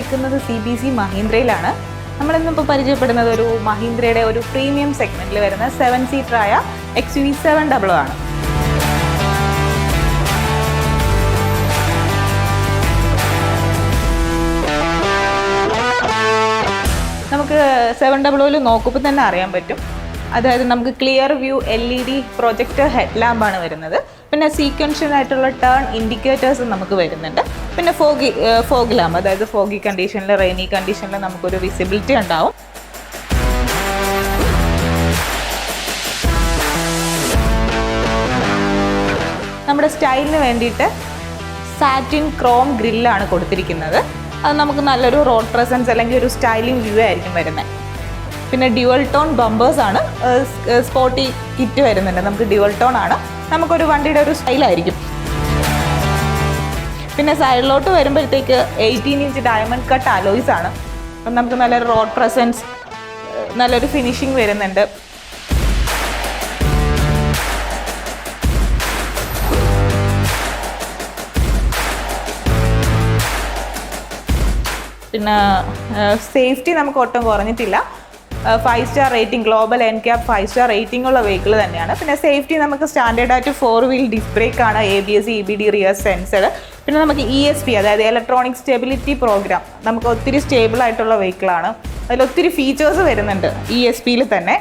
നിൽക്കുന്നത് CBC മഹീന്ദ്രയിലാണ്. നമ്മളിന്നിപ്പോൾ പരിചയപ്പെടുന്നത് ഒരു മഹീന്ദ്രയുടെ ഒരു പ്രീമിയം സെഗ്മെന്റിൽ വരുന്ന 7 സീറ്ററായ XUV700 ആണ്. നമുക്ക് 700 നോക്കുമ്പോൾ തന്നെ അറിയാൻ പറ്റും. അതായത് നമുക്ക് clear view LED projector head ലാമ്പാണ് വരുന്നത്. പിന്നെ സീക്വൻഷ്യൽ ആയിട്ടുള്ള ടേൺ ഇൻഡിക്കേറ്റേഴ്സ് നമുക്ക് വരുന്നുണ്ട്. പിന്നെ ഫോഗ് ലാമ്പ്, അതായത് ഫോഗി കണ്ടീഷനിൽ, റെയിനി കണ്ടീഷനിൽ നമുക്കൊരു വിസിബിലിറ്റി ഉണ്ടാവും. നമ്മുടെ സ്റ്റൈലിന് വേണ്ടിയിട്ട് സാറ്റിൻ ക്രോം ഗ്രില്ലാണ് കൊടുത്തിരിക്കുന്നത്. അത് നമുക്ക് നല്ലൊരു റോഡ് പ്രസൻസ് അല്ലെങ്കിൽ ഒരു സ്റ്റൈലിംഗ് വ്യൂ ആയിരിക്കും വരുന്നത്. പിന്നെ ഡ്യുവൽ ടോൺ ബമ്പേഴ്സാണ്, സ്പോർട്ടി കിറ്റ് വരുന്നുണ്ട്. നമുക്ക് ഡ്യുവൽ ടോൺ ആണ്, നമുക്കൊരു വണ്ടിയുടെ ഒരു സ്റ്റൈലായിരിക്കും. പിന്നെ സൈഡിലോട്ട് വരുമ്പോഴത്തേക്ക് 18 ഇഞ്ച് ഡയമണ്ട് കട്ട് അലോയ്സ് ആണ്. അപ്പം നമുക്ക് നല്ലൊരു റോഡ് പ്രസൻസ്, നല്ലൊരു ഫിനിഷിങ് വരുന്നുണ്ട്. പിന്നെ സേഫ്റ്റി നമുക്ക് ഒട്ടും കുറഞ്ഞിട്ടില്ല. 5 star rating, global NCAP 5 star rating ഉള്ള വെഹിക്കിൾ തന്നെയാണ്. പിന്നെ സേഫ്റ്റി നമുക്ക് സ്റ്റാൻഡേർഡ് ആയിട്ട് 4 വീൽ ഡിസ്ക് ബ്രേക്ക് ആണ്, ABS, EBD, റിയർ സെൻസർ. പിന്നെ നമുക്ക് ESP, അതായത് ഇലക്ട്രോണിക് സ്റ്റെബിലിറ്റി പ്രോഗ്രാം, നമുക്ക് ഒത്തിരി സ്റ്റേബിൾ ആയിട്ടുള്ള വെഹിക്കിളാണ്. അതിൽ ഒത്തിരി ഫീച്ചേഴ്സ് വരുന്നുണ്ട് ESPയിൽ തന്നെ.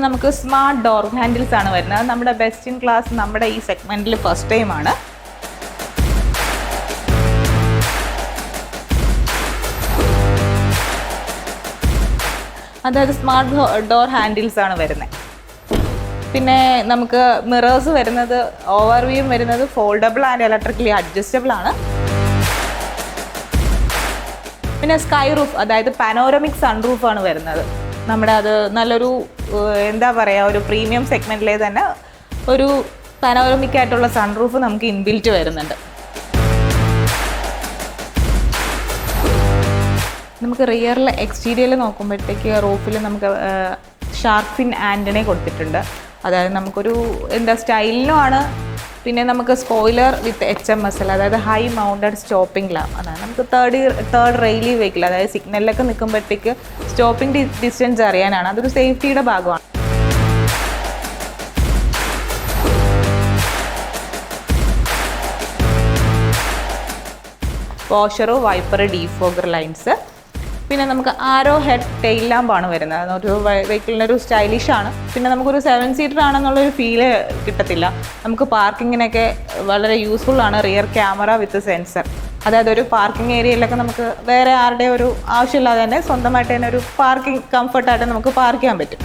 നമുക്ക് സ്മാർട്ട് ഡോർ ഹാൻഡിൽസ് ആണ് വരുന്നത്. നമ്മുടെ ബെസ്റ്റ് ഇൻ ക്ലാസ് നമ്മുടെ ഈ സെഗ്മെന്റിൽ ഫസ്റ്റ് ടൈമാണ്. അതായത് സ്മാർട്ട് ഡോർ ഹാൻഡിൽസ് ആണ് വരുന്നത്. പിന്നെ നമുക്ക് മിറേഴ്സ് വരുന്നത്, ഓവർവ്യൂം വരുന്നത് ഫോൾഡബിൾ ആൻഡ് ഇലക്ട്രിക്കലി അഡ്ജസ്റ്റബിൾ ആണ്. പിന്നെ സ്കൈ റൂഫ്, അതായത് പാനോരമിക് സൺറൂഫ് ആണ് വരുന്നത്. നമ്മുടെ അത് നല്ലൊരു എന്താ പറയുക, ഒരു പ്രീമിയം സെഗ്മെൻറ്റിലെ തന്നെ ഒരു പാനോരമിക് ആയിട്ടുള്ള സൺറൂഫ് നമുക്ക് ഇൻബിൽറ്റ് വരുന്നുണ്ട്. നമുക്ക് റിയറിൽ എക്സ്റ്റീരിയറിൽ നോക്കുമ്പോഴത്തേക്ക് റൂഫിൽ നമുക്ക് ഷാർക്ക് ഫിൻ ആൻറ്റനെ കൊടുത്തിട്ടുണ്ട്. അതായത് നമുക്കൊരു എന്താ സ്റ്റൈലിനുമാണ്. പിന്നെ നമുക്ക് സ്പോയിലർ വിത്ത് HMS, അതായത് ഹൈ മൗണ്ടഡ് സ്റ്റോപ്പിംഗ് ലാമ്പ്. അതാണ് നമുക്ക് തേർഡ് റെയിലി വെഹിക്കിൾ, അതായത് സിഗ്നലിലൊക്കെ നിൽക്കുമ്പോഴത്തേക്ക് സ്റ്റോപ്പിംഗ് ഡിസ്റ്റൻസ് അറിയാനാണ്. അതൊരു സേഫ്റ്റിയുടെ ഭാഗമാണ്. വാഷറ്, വൈപ്പർ, ഡീഫോഗർ ലൈൻസ്. പിന്നെ നമുക്ക് ആരോ ഹെഡ് ടെയിൽ ലാമ്പാണ് വരുന്നത്. ഒരു വെഹിക്കിളിനൊരു സ്റ്റൈലിഷ് ആണ്. പിന്നെ നമുക്കൊരു 7 സീറ്റർ ആണെന്നുള്ളൊരു ഫീല് കിട്ടത്തില്ല. നമുക്ക് പാർക്കിങ്ങിനൊക്കെ വളരെ യൂസ്ഫുൾ ആണ്. റിയർ ക്യാമറ വിത്ത് സെൻസർ, അതായത് ഒരു പാർക്കിംഗ് ഏരിയയിലൊക്കെ നമുക്ക് വേറെ ആരുടെ ഒരു ആവശ്യമില്ലാതെ തന്നെ സ്വന്തമായിട്ട് തന്നെ ഒരു പാർക്കിംഗ് കംഫർട്ടായിട്ട് നമുക്ക് പാർക്ക് ചെയ്യാൻ പറ്റും.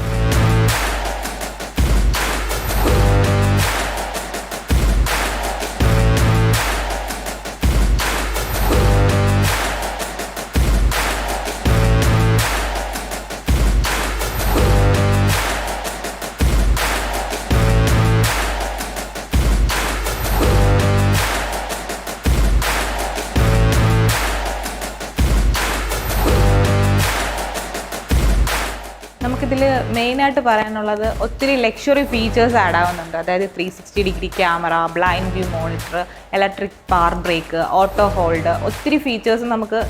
നമുക്കിതിൽ മെയിനായിട്ട് പറയാനുള്ളത് ഒത്തിരി ലക്ഷറി ഫീച്ചേഴ്സ് ആഡ് ആവുന്നുണ്ട്. അതായത് 360 degree camera, blind view monitor, electric park break, auto hold, ഒത്തിരി ഫീച്ചേഴ്സ് നമുക്ക്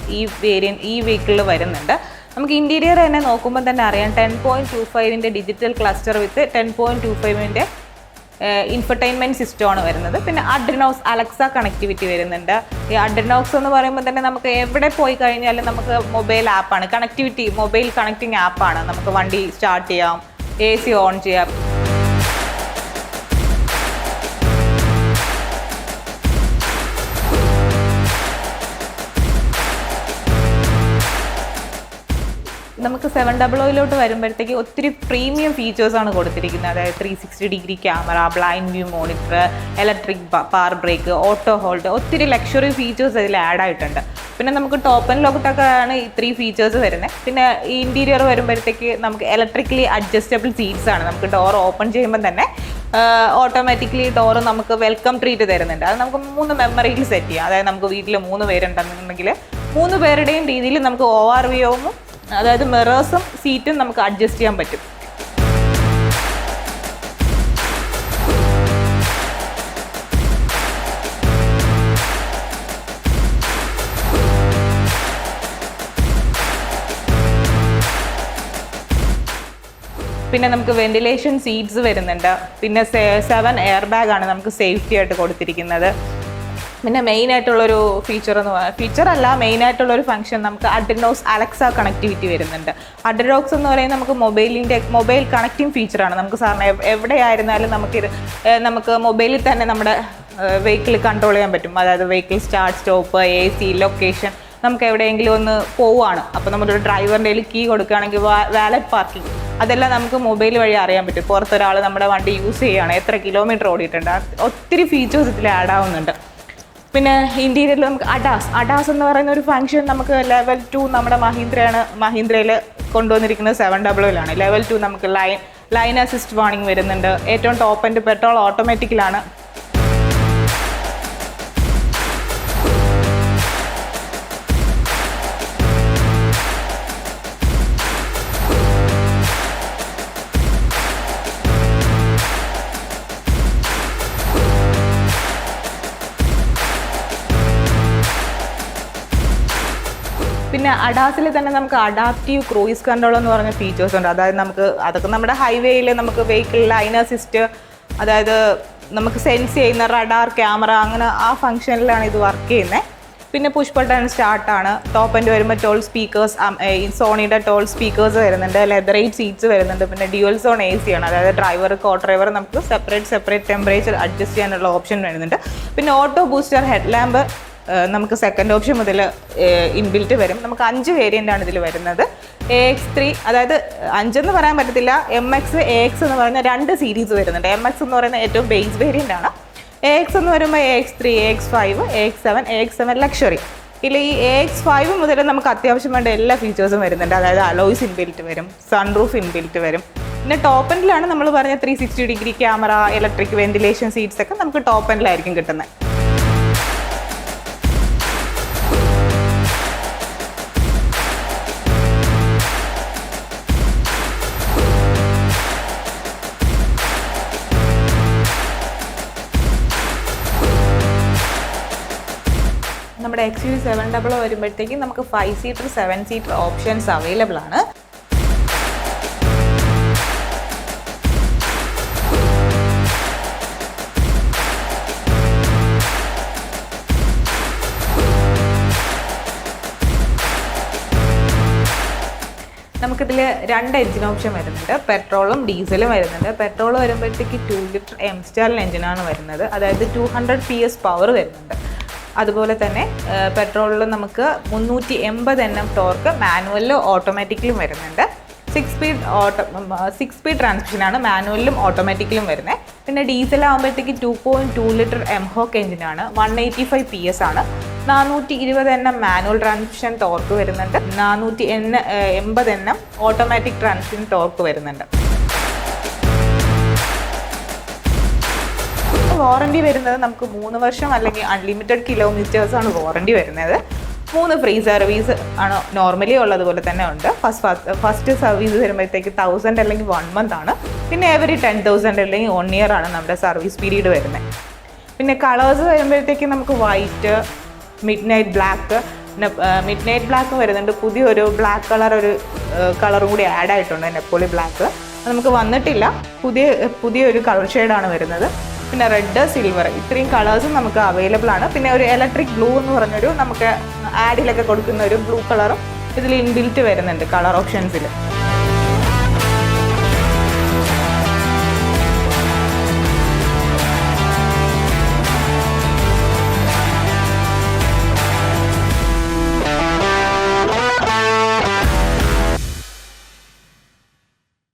ഈ വെഹിക്കിളിൽ വരുന്നുണ്ട്. നമുക്ക് ഇൻറ്റീരിയർ തന്നെ നോക്കുമ്പോൾ തന്നെ അറിയാം. 10.25 ഡിജിറ്റൽ ക്ലസ്റ്റർ വിത്ത് 10.25 ഇൻഫർടൈൻമെൻറ്റ് സിസ്റ്റമാണ് വരുന്നത്. പിന്നെ അഡ്രിനോക്സ് അലക്സ കണക്ടിവിറ്റി വരുന്നുണ്ട്. ഈ അഡ്രിനോക്സ് എന്ന് പറയുമ്പോൾ തന്നെ നമുക്ക് എവിടെ പോയി കഴിഞ്ഞാലും നമുക്ക് മൊബൈൽ ആപ്പാണ്, കണക്ടിവിറ്റി മൊബൈൽ കണക്റ്റിംഗ് ആപ്പാണ്. നമുക്ക് വണ്ടി സ്റ്റാർട്ട് ചെയ്യാം, AC ഓൺ ചെയ്യാം. നമുക്ക് 700 വരുമ്പോഴത്തേക്ക് ഒത്തിരി പ്രീമിയം ഫീച്ചേഴ്സാണ് കൊടുത്തിരിക്കുന്നത്. അതായത് 360 degree camera, blind view monitor, electric park break, auto hold, ഒത്തിരി ലക്ഷറി ഫീച്ചേഴ്സ് അതിൽ ആഡ് ആയിട്ടുണ്ട്. പിന്നെ നമുക്ക് ടോപ്പ് ആൻഡ് ലോക്കത്തൊക്കെ ആണ് ഈ 3 ഫീച്ചേഴ്സ് വരുന്നത്. പിന്നെ ഈ ഇൻറ്റീരിയർ വരുമ്പോഴത്തേക്ക് നമുക്ക് ഇലക്ട്രിക്കലി അഡ്ജസ്റ്റബിൾ സീറ്റ്സ് ആണ്. നമുക്ക് ഡോർ ഓപ്പൺ ചെയ്യുമ്പോൾ തന്നെ ഓട്ടോമാറ്റിക്കലി ഡോർ നമുക്ക് വെൽക്കം ട്രീറ്റ് തരുന്നുണ്ട്. അത് നമുക്ക് 3 മെമ്മറിയിൽ സെറ്റ് ചെയ്യാം. അതായത് നമുക്ക് വീട്ടിൽ 3 പേരുണ്ടെന്നുണ്ടെങ്കിൽ 3 പേരുടെയും രീതിയിൽ നമുക്ക് ORVO അതായത് മിറേഴ്സും സീറ്റും നമുക്ക് അഡ്ജസ്റ്റ് ചെയ്യാൻ പറ്റും. പിന്നെ നമുക്ക് വെന്റിലേഷൻ സീറ്റ്സ് വരുന്നുണ്ട്. പിന്നെ 7 എയർ ബാഗാണ് നമുക്ക് സേഫ്റ്റി ആയിട്ട് കൊടുത്തിരിക്കുന്നത്. പിന്നെ മെയിനായിട്ടുള്ളൊരു മെയിനായിട്ടുള്ളൊരു ഫംഗ്ഷൻ നമുക്ക് അഡ്രിനോസ് അലക്സ കണക്ടിവിറ്റി വരുന്നുണ്ട്. അഡ്രിനോക്സ് എന്ന് പറയുന്നത് നമുക്ക് മൊബൈൽ കണക്റ്റിംഗ് ഫീച്ചറാണ്. നമുക്ക് സാറിന് എവിടെയായിരുന്നാലും നമുക്ക് മൊബൈലിൽ തന്നെ നമ്മുടെ വെഹിക്കിൾ കൺട്രോൾ ചെയ്യാൻ പറ്റും. അതായത് vehicle start, stop, AC, location. നമുക്ക് എവിടെയെങ്കിലും ഒന്ന് പോവുകയാണ്, അപ്പോൾ നമ്മളൊരു ഡ്രൈവറിൻ്റെ കയ്യിൽ കീ കൊടുക്കുകയാണെങ്കിൽ വാലറ്റ് പാർക്കിംഗ്, അതെല്ലാം നമുക്ക് മൊബൈൽ വഴി അറിയാൻ പറ്റും. പുറത്തൊരാൾ നമ്മുടെ വണ്ടി യൂസ് ചെയ്യുകയാണ്, എത്ര കിലോമീറ്റർ ഓടിയിട്ടുണ്ട്, ഒത്തിരി ഫീച്ചേഴ്സ് ഇതിൽ ആഡ് ആവുന്നുണ്ട്. പിന്നെ ഇൻറ്റീരിയറിൽ നമുക്ക് അഡാസ് എന്ന് പറയുന്ന ഒരു ഫംഗ്ഷൻ നമുക്ക് ലെവൽ 2 നമ്മുടെ മഹീന്ദ്രയിൽ കൊണ്ടുവന്നിരിക്കുന്നത് 700ലാണ്. ലെവൽ 2 നമുക്ക് ലൈൻ അസിസ്റ്റ് വാർണിംഗ് വരുന്നുണ്ട്. ഏറ്റവും ടോപ്പ് എൻഡ് പെട്രോൾ ഓട്ടോമാറ്റിക്കിലാണ്. പിന്നെ അഡാസിൽ തന്നെ നമുക്ക് അഡാപ്റ്റീവ് ക്രൂയിസ് കൺട്രോൾ എന്ന് പറഞ്ഞ ഫീച്ചേഴ്സ് ഉണ്ട്. അതായത് അതൊക്കെ നമ്മുടെ ഹൈവേയിൽ നമുക്ക് വെഹിക്കിൾ ലൈൻ അസിസ്റ്റ്, അതായത് നമുക്ക് സെൻസ് ചെയ്യുന്ന റഡാർ, ക്യാമറ, അങ്ങനെ ആ ഫംഗ്ഷനിലാണ് ഇത് വർക്ക് ചെയ്യുന്നത്. പിന്നെ പുഷ് ബട്ടൺ സ്റ്റാർട്ടാണ്. ടോപ്പ് എൻഡ് വരുമ്പോൾ ടോൾ സ്പീക്കേഴ്സ്, സോണിയുടെ ടോൾ സ്പീക്കേഴ്സ് വരുന്നുണ്ട്. ലെതറേറ്റ് സീറ്റ്സ് വരുന്നുണ്ട്. പിന്നെ ഡ്യുവൽ സോൺ AC ആണ്. അതായത് ഡ്രൈവർ, കോ ഡ്രൈവർ നമുക്ക് സെപ്പറേറ്റ് ടെമ്പറേച്ചർ അഡ്ജസ്റ്റ് ചെയ്യാനുള്ള ഓപ്ഷൻ വരുന്നുണ്ട്. പിന്നെ ഓട്ടോ ബൂസ്റ്റർ ഹെഡ് ലാമ്പ് നമുക്ക് സെക്കൻഡ് ഓപ്ഷൻ മുതൽ ഇൻബിൽറ്റ് വരും. നമുക്ക് 5 വേരിയൻ്റാണ് ഇതിൽ വരുന്നത്. AX3, അതായത് 5 എന്ന് പറയാൻ പറ്റത്തില്ല, MX, AX എന്ന് പറയുന്ന 2 സീരീസ് വരുന്നുണ്ട്. MX എന്ന് പറയുന്ന ഏറ്റവും ബേസ് വേരിയൻ്റ് ആണ്. AX എന്ന് പറയുമ്പോൾ AX3, AX5, AX7 ലക്ഷറി. ഇല്ല, ഈ AX5 മുതൽ നമുക്ക് അത്യാവശ്യം വേണ്ട എല്ലാ ഫീച്ചേഴ്സും വരുന്നുണ്ട്. അതായത് അലോയ്സ് ഇൻബിൽറ്റ് വരും, സൺറൂഫ് ഇൻബിൽറ്റ് വരും. പിന്നെ ടോപ്പ് എൻഡിലാണ് നമ്മൾ പറഞ്ഞ 360 degree camera, electric ventilation seats ഒക്കെ നമുക്ക് ടോപ്പ് എൻഡിലായിരിക്കും കിട്ടുന്നത്. നമ്മുടെ XUV 700 വരുമ്പോഴത്തേക്കും നമുക്ക് 5 സീറ്റർ 7 സീറ്റർ ഓപ്ഷൻസ് അവൈലബിൾ ആണ്. നമുക്കിതിൽ 2 എഞ്ചിൻ ഓപ്ഷൻ വരുന്നുണ്ട്. പെട്രോളും ഡീസലും വരുന്നുണ്ട്. പെട്രോൾ വരുമ്പോഴത്തേക്ക് 2 ലിറ്റർ എംസ്റ്റാലിൻ എഞ്ചിനാണ് വരുന്നത്. അതായത് 200 PS പവർ വരുന്നുണ്ട്. അതുപോലെ തന്നെ പെട്രോളിൽ നമുക്ക് 380 Nm ടോർക്ക് മാനുവലിലും ഓട്ടോമാറ്റിക്കലും വരുന്നുണ്ട്. 6 സ്പീഡ് ട്രാൻസ്മിഷനാണ് മാനുവലിലും ഓട്ടോമാറ്റിക്കലും വരുന്നത്. പിന്നെ ഡീസൽ ആകുമ്പോഴത്തേക്ക് 2.2 ലിറ്റർ എംഹോക്ക് എഞ്ചിനാണ്. 185 PS ആണ്. 420 Nm മാനുവൽ ട്രാൻസ്മിഷൻ ടോർക്ക് വരുന്നുണ്ട്. 480 Nm ഓട്ടോമാറ്റിക് ട്രാൻസ്മിഷൻ ടോർക്ക് വരുന്നുണ്ട്. വാറണ്ടി വരുന്നത് നമുക്ക് 3 വർഷം അല്ലെങ്കിൽ അൺലിമിറ്റഡ് കിലോമീറ്റേഴ്സാണ് വാറണ്ടി വരുന്നത്. 3 ഫ്രീ സർവീസ് ആണ് നോർമലി ഉള്ളതുപോലെ തന്നെ ഉണ്ട്. ഫസ്റ്റ് സർവീസ് വരുമ്പോഴത്തേക്ക് 1000 അല്ലെങ്കിൽ 1 മന്ത് ആണ്. പിന്നെ എവറി 10,000 അല്ലെങ്കിൽ 1 ഇയർ ആണ് നമ്മുടെ സർവീസ് പീരീഡ് വരുന്നത്. പിന്നെ കളേഴ്സ് വരുമ്പോഴത്തേക്ക് നമുക്ക് വൈറ്റ്, മിഡ് നൈറ്റ് ബ്ലാക്ക് വരുന്നുണ്ട്. പുതിയൊരു ബ്ലാക്ക് കളറും കൂടി ആഡ് ആയിട്ടുണ്ട്, നെപ്പോളി ബ്ലാക്ക്. നമുക്ക് വന്നിട്ടില്ല, പുതിയൊരു കളർ ഷെയ്ഡാണ് വരുന്നത്. പിന്നെ റെഡ്, സിൽവർ, ഇത്രയും കളേഴ്സും നമുക്ക് അവൈലബിൾ ആണ്. പിന്നെ ഒരു ഇലക്ട്രിക് ബ്ലൂ എന്ന് പറഞ്ഞൊരു നമുക്ക് ആഡിലൊക്കെ കൊടുക്കുന്ന ഒരു ബ്ലൂ കളറും ഇതിൽ ഇൻബിൽറ്റ് വരുന്നുണ്ട് കളർ ഓപ്ഷൻസിൽ.